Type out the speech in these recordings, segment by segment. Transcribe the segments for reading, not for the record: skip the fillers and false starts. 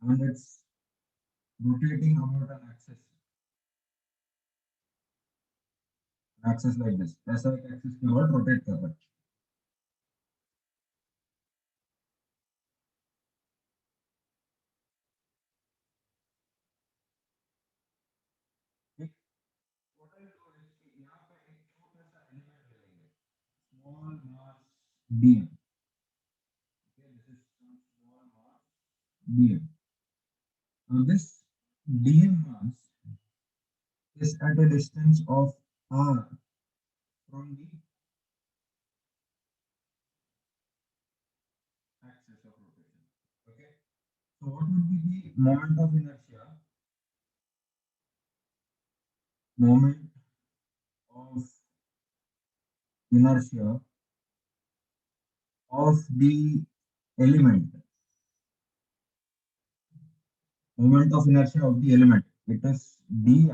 and it's rotating about an axis like this. ऐसा एक axis के about rotate कर रहा है. ठीक? What I'll do is कि यहाँ पे एक छोटा सा element ले लेंगे. Small mass dm. Okay, this is some small mass dm. Now this dm mass is at a distance of r from the axis of rotation. Okay. So what would be the moment of inertia? Moment of inertia of the element. Moment of inertia of the element. It is di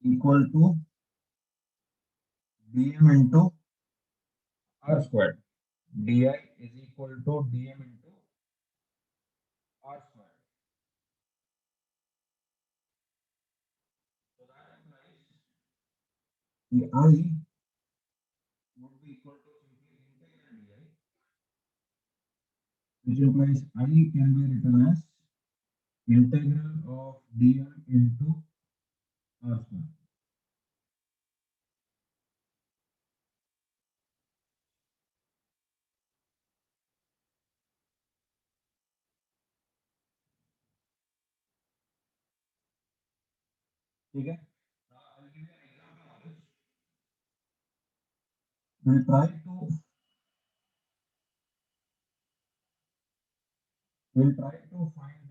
equal to dm into r squared. Di is equal to dm into r squared. So that implies the I would be equal to simply integral di, which implies I can be written as integral of dm into r squared. ठीक है? Now I'll give you an example of this. We'll try to find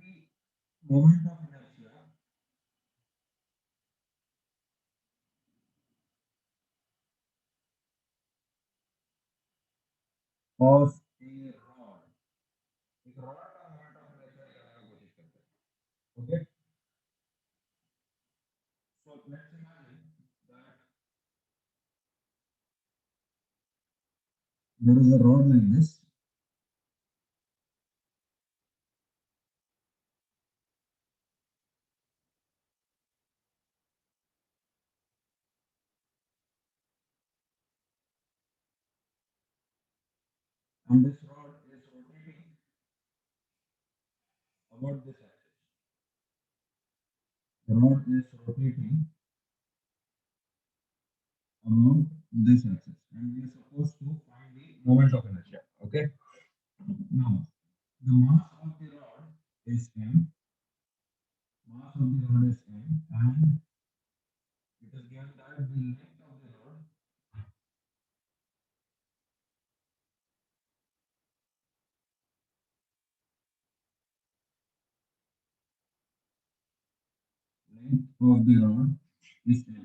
the moment of inertia of a rod. एक rod का moment of inertia निकालने की कोशिश करते हैं. Okay? So let's imagine that there is a rod like this, and this rod is rotating about this axis. The rod is rotating about this axis, and we are supposed to find the moment of inertia. Okay? Now, the mass of the rod is m. Mass of the rod is m, and it is given that the length of the rod is l.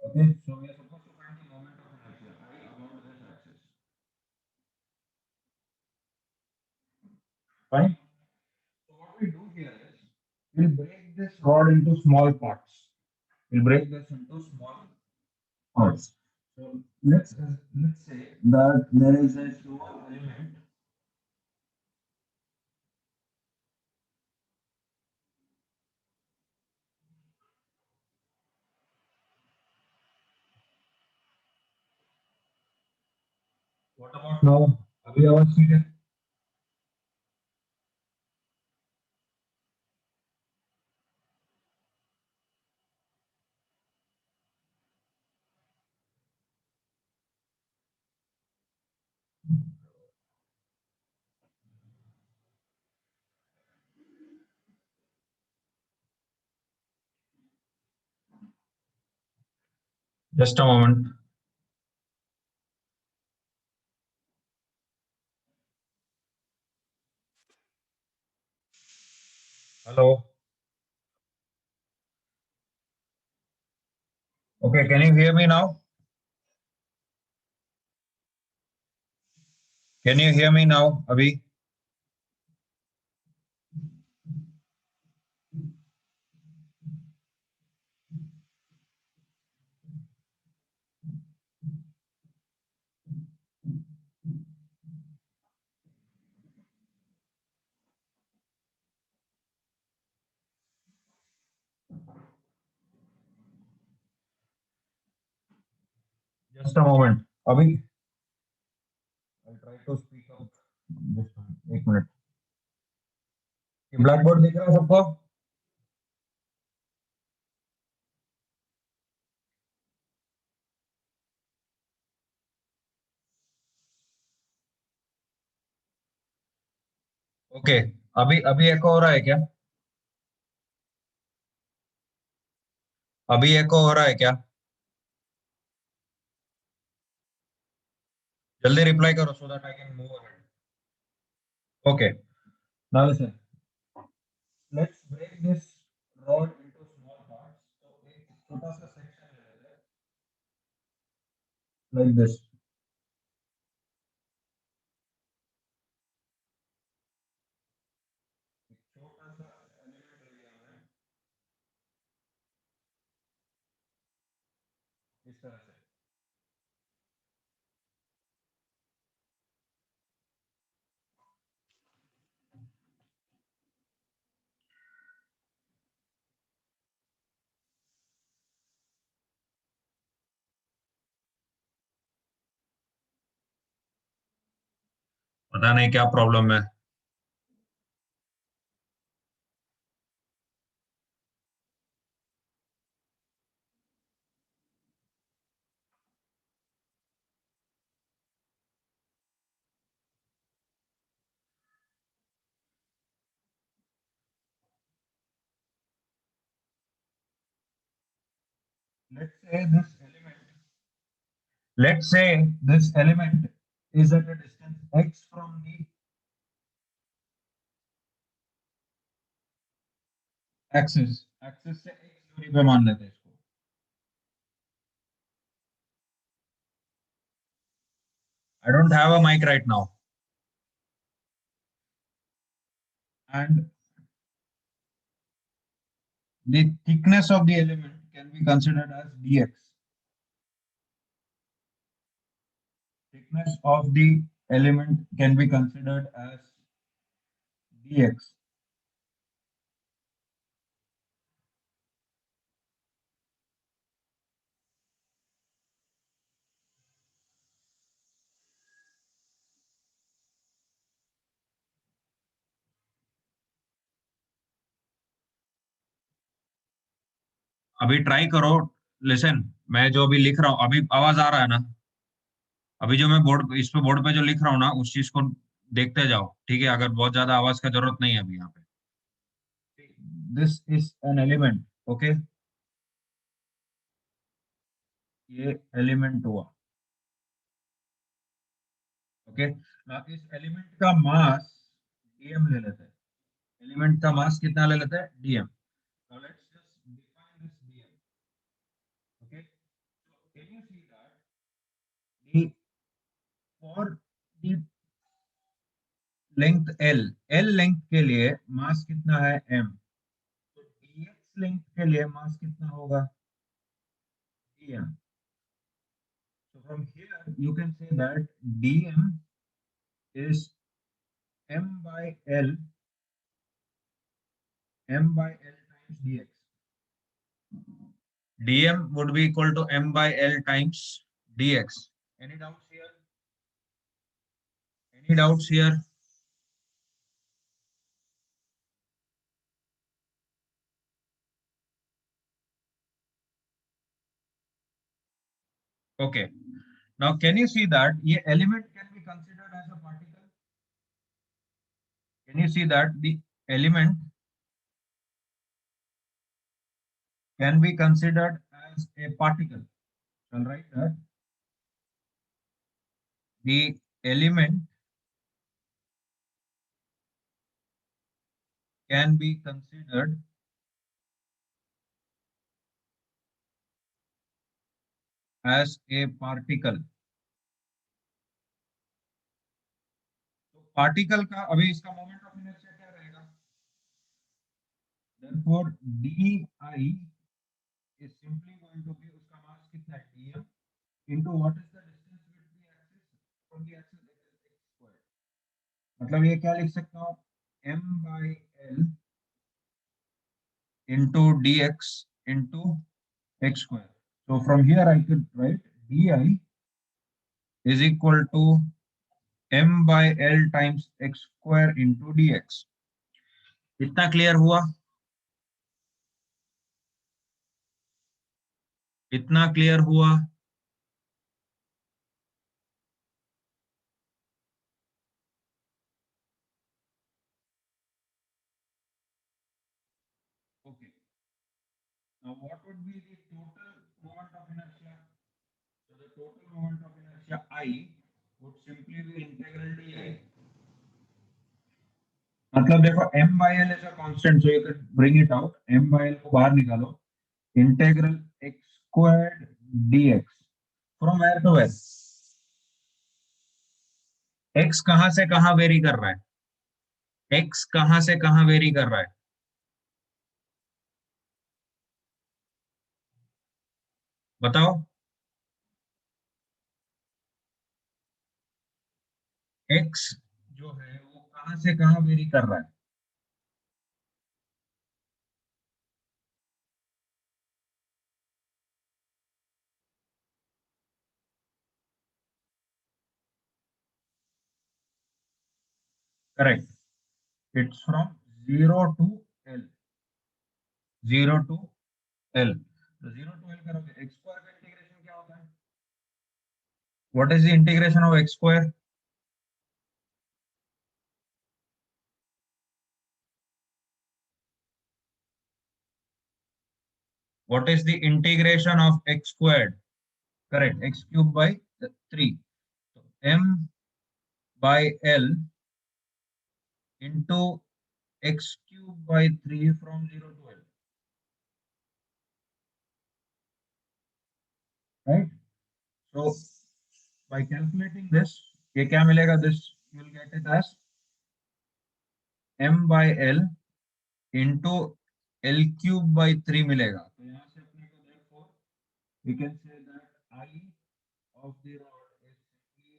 Okay, so we are supposed to find the moment of inertia I about this axis. Fine. So what we do here is we'll break this rod into small parts. We'll break this into small parts. So let's say that there is a small element. What about now? अभी आवाज ठीक है? Just a moment. Hello. Okay, can you hear me now? Can you hear me now, Abhi? Just a moment. Abhi, I'll try to speak up. Just एक minute. ये black board दिख रहा है सबको? ओके. अभी अभी एको हो रहा है क्या? अभी एको हो रहा है क्या? जल्दी रिप्लाई करो so that I can move ahead. Okay. Now listen. Let's break this rod into small parts. So एक छोटा सा section ले लेते हैं like this. एक छोटा सा element ले लिया हमने इस तरह से. पता नहीं क्या प्रॉब्लम है. Let's say this element. Let's say this element is at a distance x from the axis. Axis से x दूरी पे मान लेते हैं इसको. I don't have a mic right now. And the thickness of the element can be considered as dx. Thickness of the element can be considered as dx. अभी try करो. Listen, मैं जो अभी लिख रहा हूँ, अभी आवाज आ रहा है ना? अभी जो मैं बोर्ड इस पे बोर्ड पे जो लिख रहा हूँ ना, उस चीज को देखते जाओ. ठीक है, अगर बहुत ज्यादा आवाज का जरूरत नहीं है अभी यहाँ पे. This is an element. Okay, ये एलिमेंट हुआ. ओके, इस एलिमेंट का मास डीएम ले लेते हैं. एलिमेंट का मास कितना ले लेते हैं? DM. Now let's just define this dm. Okay, so can you see that the for the length l length के लिए मास कितना है? m. तो dx length के लिए मास कितना होगा? dm. So from here you can say that dm is m by l times dx. dm would be equal to m by l times dx. Any doubts here? Any doubts here? Okay. Now can you see that ये element can be considered as a particle? Can you see that the element can be considered as a particle? All right, that the element can be considered as a particle. तो particle का अभी इसका moment of inertia क्या रहेगा? therefore di is simply going to be उसका मास कितना है dm into what is the distance with the axis from the axis it is x square. मतलब ये क्या लिख सकता हूँ m by l into dx into x square. So from here I could write di is equal to m by l times x square into dx. इतना clear हुआ? इतना clear हुआ? Okay. Now what would be the total moment of inertia? So the total moment of inertia I would simply be integral di. मतलब देखो m by l is a constant, so you can bring it out. m by l को बाहर निकालो. Integral x squared dx. From where to where? x कहां से कहां very कर रहा है? x कहां से कहां वेरी कर रहा है? बताओ. x जो है वो कहां से कहां वेरी कर रहा है? Correct. It's from zero to L. Zero to L. तो जीरो टू एल करोगे एक्स स्क्वायर का इंटीग्रेशन क्या होता है? What is the integration of X square? What is the integration of X squared? Correct, X cube by 3. तो m बाय l into x cube by 3 from 0 to l. Right? So by calculating this, ये क्या मिलेगा? This you will get it as m by l into l cube by 3 मिलेगा. तो यहाँ से अपने को therefore we can say that I of the rod is simply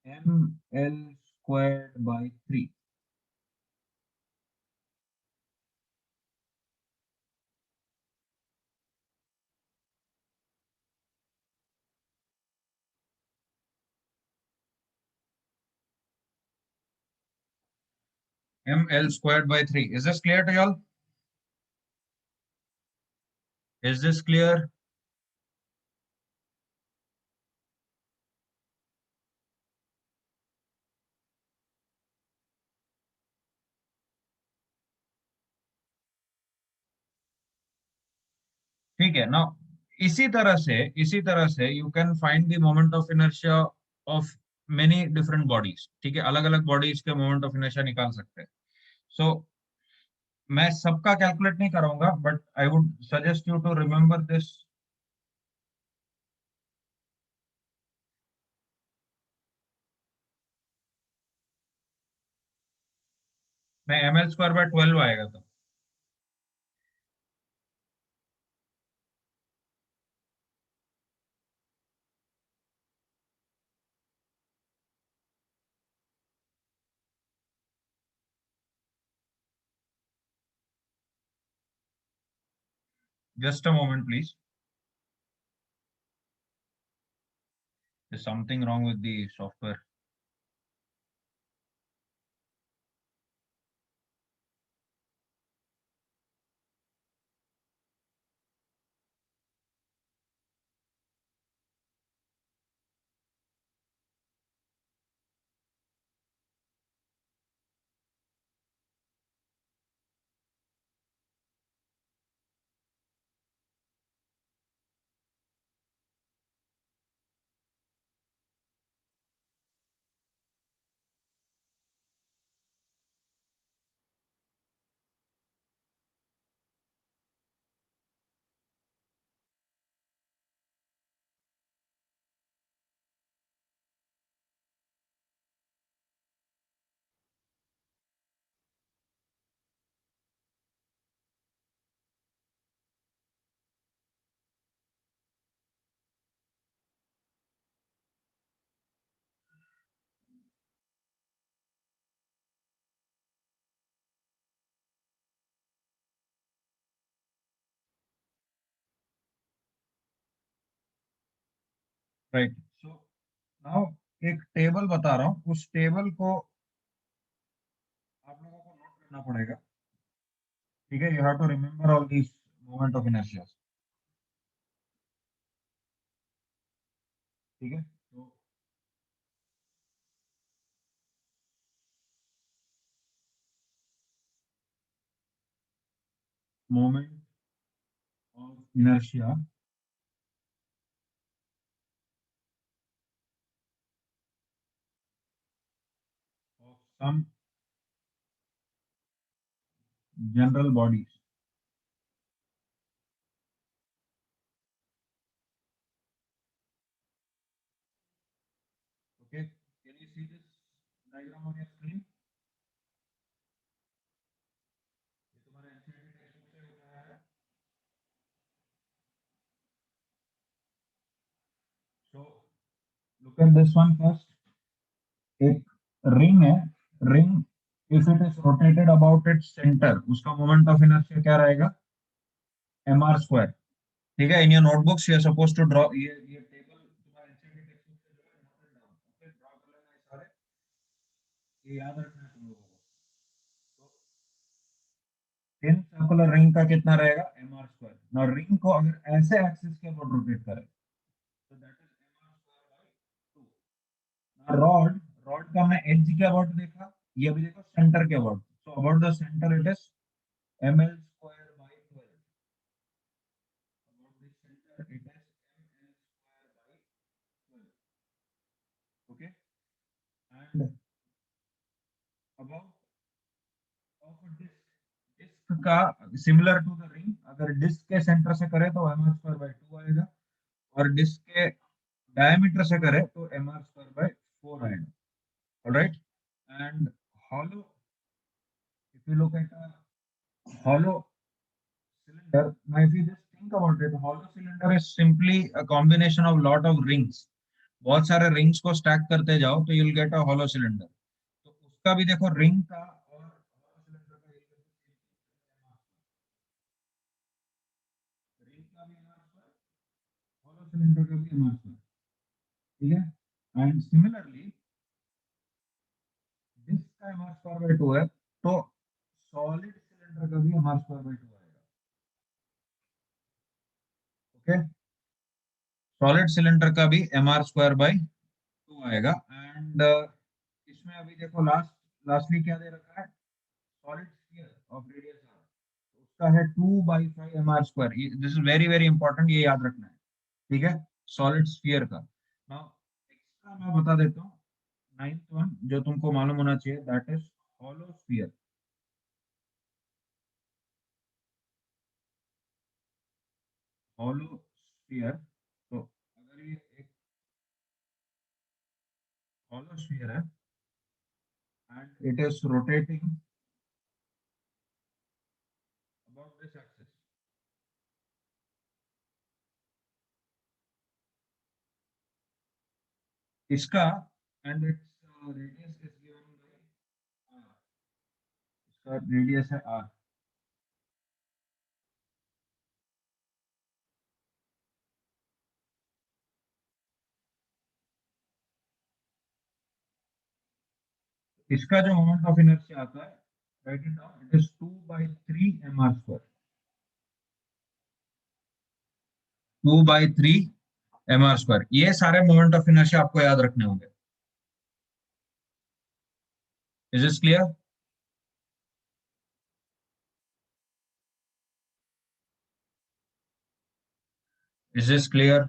m l squared by 3. m l squared by 3. Is this clear to y'all? Is this clear? ठीक है ना. इसी तरह से you can find the moment of inertia of many different bodies. ठीक है, अलग अलग बॉडीज के मोमेंट ऑफ इनर्शिया निकाल सकते हैं. सो मैं सबका कैलकुलेट नहीं कराऊंगा but I would suggest you to remember this. मैं एम एल स्क्वायर बाय 12 आएगा. तो just a moment please. Something wrong with the software. Right. So now एक टेबल बता रहा हूँ, उस टेबल को आप लोगों को नोट करना पड़ेगा। ठीक है, you have to remember all these moment of inertia. ठीक है, तो moment of inertia of some general bodies. Okay, can you see this diagram on your screen? ये तुम्हारे एनसीईआरटी टेक्स्ट बुक से उठाया है। So look at this one first. एक ring है, ring if it is rotated about its centre, उसका moment of inertia क्या रहेगा? M R square. ठीक है, in your notebooks you are suppose to draw, ये टेबल तुम्हारे एनसीईआरटी टेक्स्ट बुक से जो है नोटेड डाउन, ओके, ड्रॉ कर लेना ये सारे, ये याद रखना है तुम लोगों को। तो थिन सर्कुलर रिंग का कितना रहेगा? M R square. ना रिंग को अगर ऐसे एक्सिस के अबाउट रोटेट करें तो that is M R square by 2। Rod, rod का मैं एज के अबाउट देखा, ये भी देखो सेंटर के about, so about the centre it is M L square by 12। About the centre it is M L square by 12। Okay, and about of disc, disc का similar to the ring, अगर disc के centre से करे तो M R square by 2 आएगा, और disc के diameter से करे तो एम आर स्क्वायर बाय 4 आएगा। Alright, and hollow, if you look at a hollow cylinder, now if you just think about it, hollow cylinder is simply a combination of lot of rings। बहुत सारे rings को stack करते जाओ तो you'll get a hollow cylinder। तो उसका भी देखो रिंग का और hollow cylinder का रिंग का भी एमआर स्क्वायर, hollow cylinder का भी एमआर स्क्वायर। ठीक है, एंड सिमिलरली डिस्क का एमआर स्क्वायर बाय 2 है, तो सॉलिड सिलेंडर का भी एमआर स्क्वायर बाय 2 आएगा। ओके, सॉलिड सिलेंडर का भी एम आर स्क्वायर बाई 2 आएगा। एंड इसमें अभी देखो लास्टली क्या दे रखा है? Solid sphere of radius R, उसका है 2/5 M R square. This is very very important, ये याद रखना है। ठीक है, सॉलिड स्फीयर का। नाउ एक्स्ट्रा मैं बता देता हूँ, नाइन्थ वन जो तुमको मालूम होना चाहिए, that is hollow sphere. Hollow sphere, तो अगर ये एक हॉलो स्फीयर है and it is rotating about this axis, इसका and its radius is given by R, इसका रेडियस है आर। इसका जो मोमेंट ऑफ इनर्शिया आता है, write it down, it is 2/3 M R square. 2/3 M R square, ये सारे मोमेंट ऑफ इनर्शिया आपको याद रखने होंगे। Is this clear? Is this clear?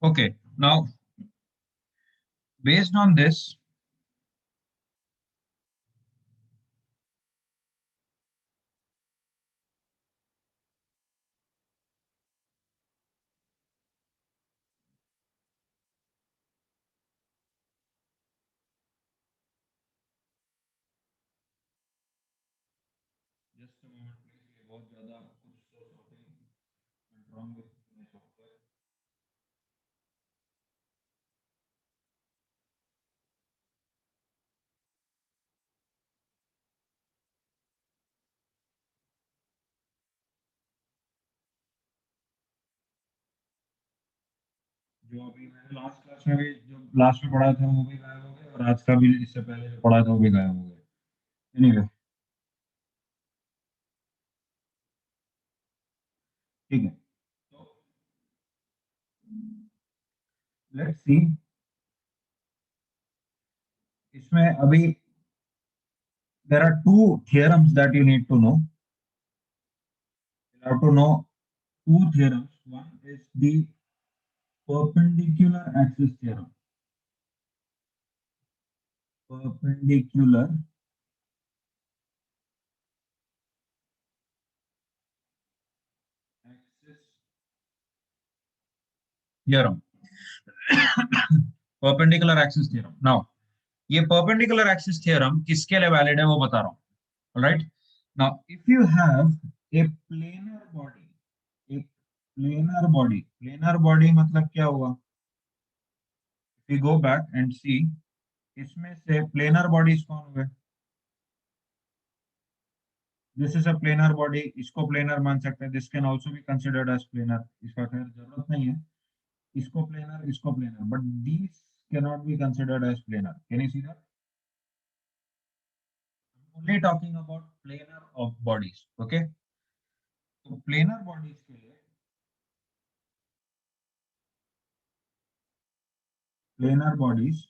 Okay, now based on this, just a moment please, ये बहुत ज्यादा कुछ तो समथिंग रॉन्ग विद सॉफ्टवेयर। जो अभी मैंने लास्ट क्लास में भी जो लास्ट में पढ़ा था वो भी गायब हो गए, और आज का भी इससे पहले जो पढ़ा था वो भी गायब हो गए। एनीवे, ठीक है, तो लेट्स सी। इसमें अभी there are two theorems that you need to know. You have to know two theorems. One is the perpendicular axis theorem. Perpendicular axis theorem. Perpendicular axis theorem. Now, ये perpendicular axis theorem किसके लिए valid है वो बता रहा हूँ. Alright. Now, if you have a planar body, एक planar body मतलब क्या हुआ? If we go back and see, इसमें से planar bodies कौन हुए? This is a planar body, इसको प्लेनर मान सकते हैं. This can also be considered as planar, इसका खैर जरूरत नहीं है. इसको प्लेनर, इसको planar, but these can not be considered as planar. Can you see that? Only talking about planar of bodies. Okay, तो प्लेनर बॉडीज के लिए, planar bodies,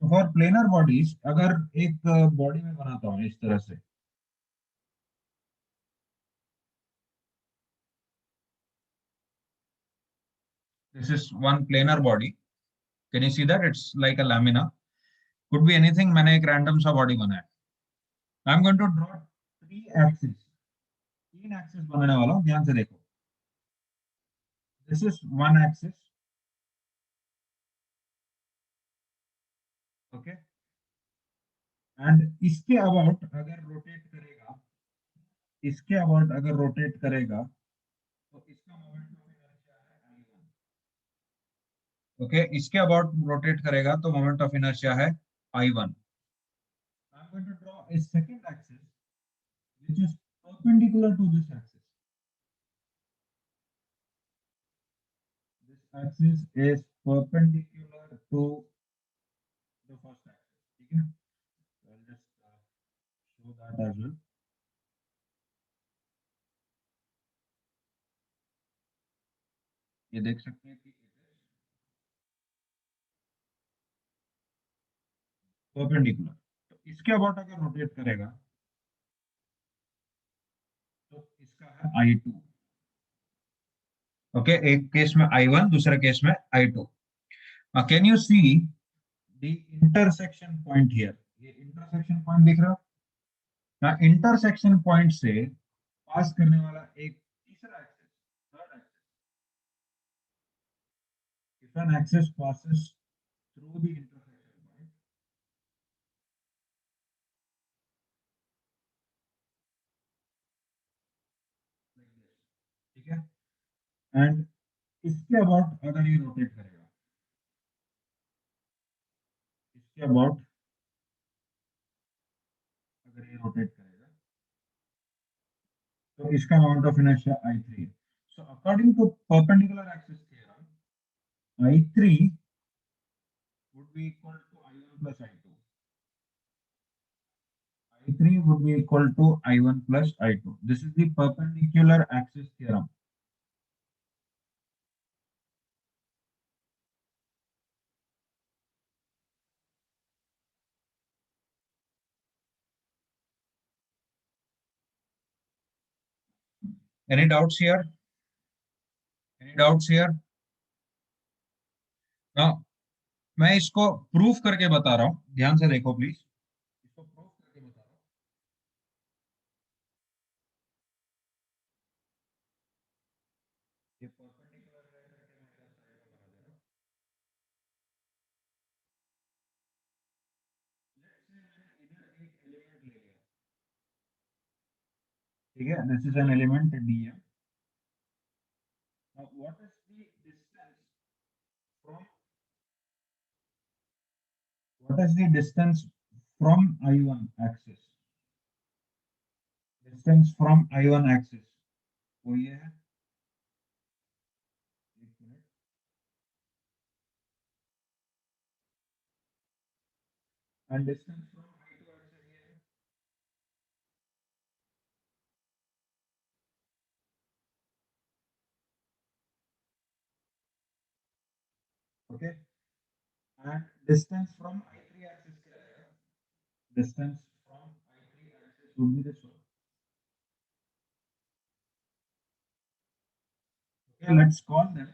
for planar bodies अगर एक बॉडी में बनाता हूँ इस तरह से, this is one planar body. Can you see that? It's like a lamina, could be anything. मैंने एक रैंडम सा बॉडी बनाया. I am going to draw three axis, तीन एक्सिस बनाने वाला हूँ, ध्यान से देखो. This is one axis, okay, and इसके अबाउट अगर रोटेट करेगा, इसके अबाउट अगर रोटेट करेगा तो इसका मोमेंट ऑफ इनर्शिया है I1. ओके, इसके अबाउट रोटेट करेगा तो मोमेंट ऑफ इनर्शिया है I1. I am going to draw a second axis which is perpendicular to this axis. This axis is perpendicular to the first axis. ठीक है, so I'll just show that as well. ये देख सकते हैं कि perpendicular. तो इसके about अगर रोटेट करेगा तो इसका है I2. ओके, एक केस में I1, दूसरे केस में I2. Can you see the intersection point here? ये इंटरसेक्शन पॉइंट दिख रहा है. इंटरसेक्शन पॉइंट से पास करने वाला एक तीसरा axis, third axis. If an axis passes through the intersection point, like this, ठीक है, एंड इसके अबाउट अगर ये रोटेट करेगा, इसके अबाउट अगर ये रोटेट करेगा तो इसका अमाउंट ऑफ इनर्शिया I3 है. So according to perpendicular axis theorem, I3 would be equal to I1 plus I2. I3 would be equal to I1 plus I2. This is the perpendicular axis theorem. Any doubts here? Any doubts here? Now, मैं इसको proof करके बता रहा हूँ, ध्यान से देखो please. इसको प्रूफ करके बता रहा हूँ. ये परपेंडिकुलर है करके मैं इधर साइड में बना दे रहा हूँ. लेट्स से मैंने इधर एक एलिमेंट ले लिया, ठीक है. This is an element DM. Now, from what is the distance from I1 axis? Distance from I1 axis. वो ये है, एक minute, and distance from I to answer ये है, okay, and distance from I3 axis क्या है, distance from I3 axis would be this one. Okay, let's call them.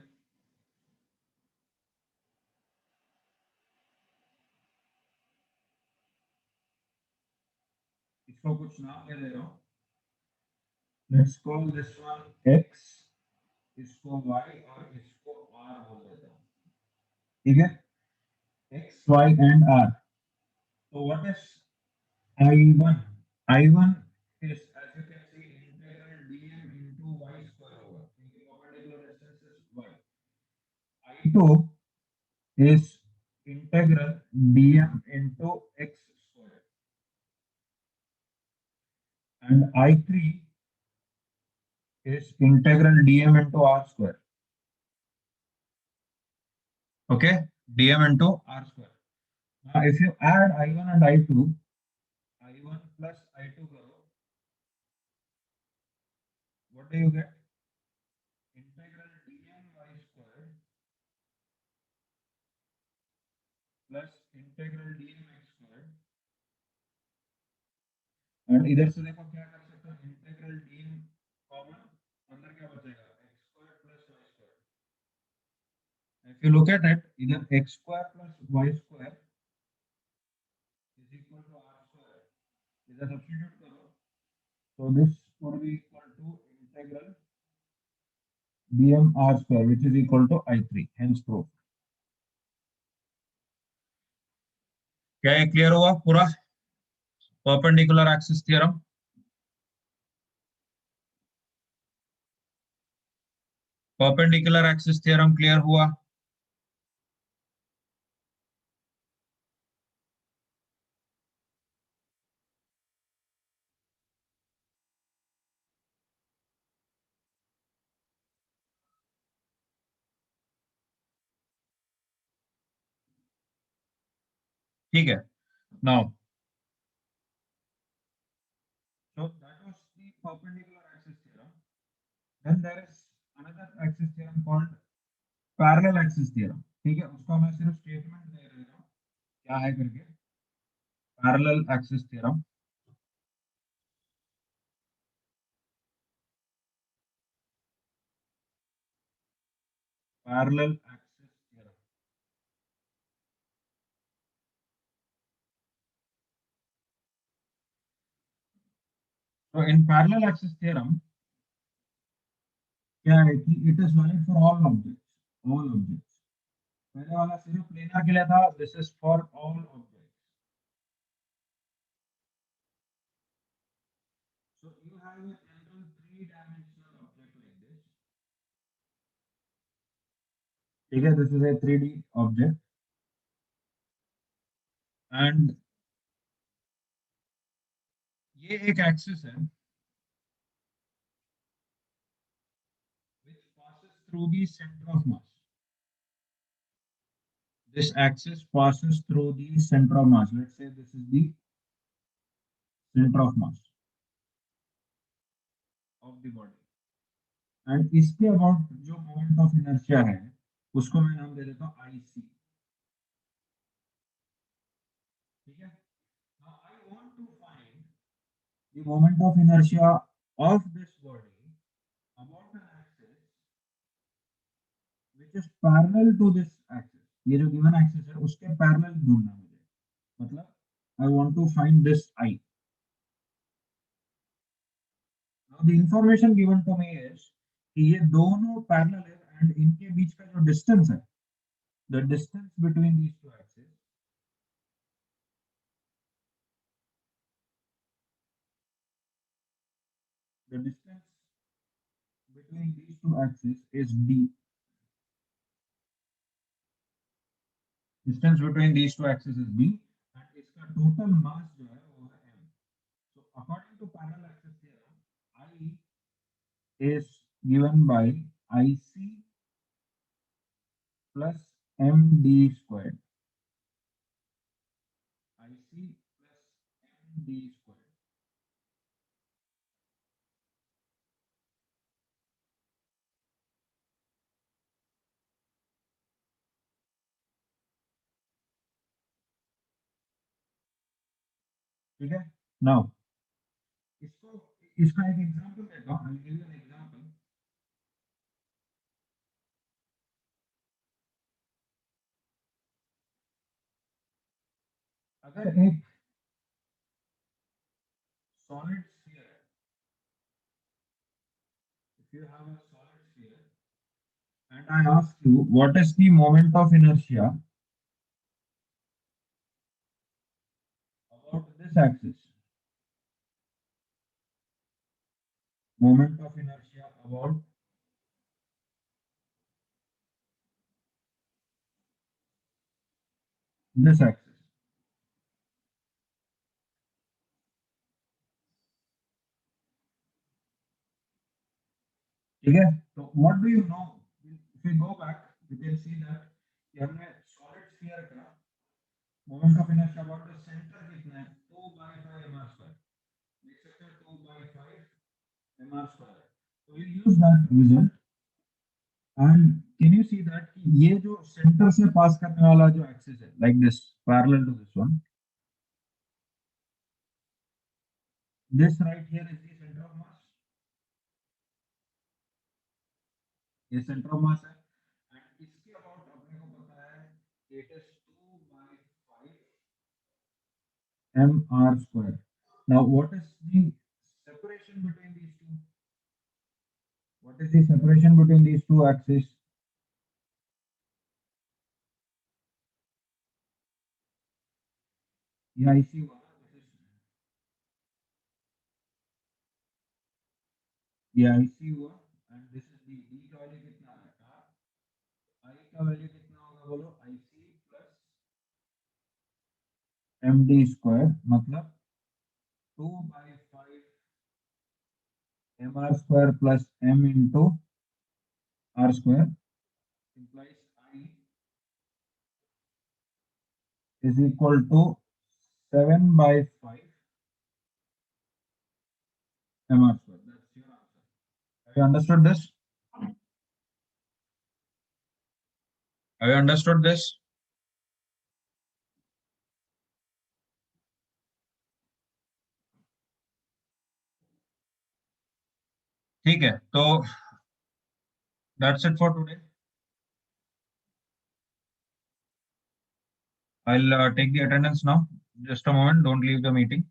इसको कुछ नाम दे दे रहा हूँ, let's call this one x, इसको y और इसको r बोल देता हूँ, ठीक है, x y and r. So what is I1? I1 is, as you can see, integral dm into y square होगा, क्योंकि perpendicular distance is y. I2 is integral dm into x square, and I3 is integral dm into r square. Okay, dm into r square. Now if you add I1 and I2, I1 plus I2 करो, what do you get? Integral dm y square plus integral dm x square, and इधर से देखो क्या कर सकते हो, integral dm common, अंदर क्या बचेगा, x square plus y square. If you look at it, इधर x square plus y square is equal to r square. इधर substitute करो, so this would be equal to integral dm r square, which is equal to I3. Hence proof. क्या ये clear हुआ पूरा? Perpendicular axis theorem. Perpendicular axis theorem clear हुआ? ठीक है. Now so that was the perpendicular axis theorem. Then there is another axis theorem called parallel axis theorem. ठीक है, उसका मैं सिर्फ स्टेटमेंट दे रहा हूँ क्या है करके. Parallel axis theorem, parallel axis theorem. तो इन पैरेलल एक्सिस थ्योरम क्या है कि it is valid for all objects, all objects. पहले वाला सिर्फ प्लेनर के लिए था, this is for all objects. So you have a general three-dimensional object like this. ठीक है, this is a 3D object, and ये एक एक्सिस है which passes through the center of mass. This axis passes through the center of mass. Let's say this is the center of mass of the body. And इसके about जो moment of inertia है उसको मैं नाम दे देता हूँ IC. ठीक है. Now I want to find the moment of inertia of this body about an axis which is parallel to this axis. ये जो given axis है उसके parallel ढूंढना मुझे, मतलब I want to find this I. Now the information given to me is कि ये दोनों parallel है and इनके बीच का जो distance है, the distance between these two axes, the distance between these two axes is D. Distance between these two axes is B, and इसका total mass जो है वो है M. So according to parallel axis theorem, I is given by IC plus MD squared. IC plus MD squared. ठीक है? Now, इसको इसका एक एग्जांपल देता हूँ. I'll give you an example. अगर एक solid sphere है, if you have a solid sphere and I ask you what is the moment of inertia about this axis, moment of inertia about this axis. ठीक है? तो what do you know? If we go back, we can see that कि हमने solid sphere का moment of inertia about the center कितना है? 2 by 5 mr square. देख सकते हैं 2 by 5 mr square. So we'll use that result. And can you see that ये जो center से pass करने वाला जो axis है, like this, parallel to this one, this right here is the center of mass. ये center of mass है. And इसके about अपने को पता है it is 2 by 5 mr square. Now what is the separation between these two? What is the separation between these two axes? Yeah, I see one. Yeah, I see one. And this is the D का value कितना है? I का value कितना होगा बोलो? IC plus MD square मतलब 2 by 5 mr square plus m into r square implies I is equal to 7 by 5 mr square. That's your answer. Have you understood this? Have you understood this? ठीक है, तो that's it for today. I'll take the attendance now. Just a moment, don't leave the meeting.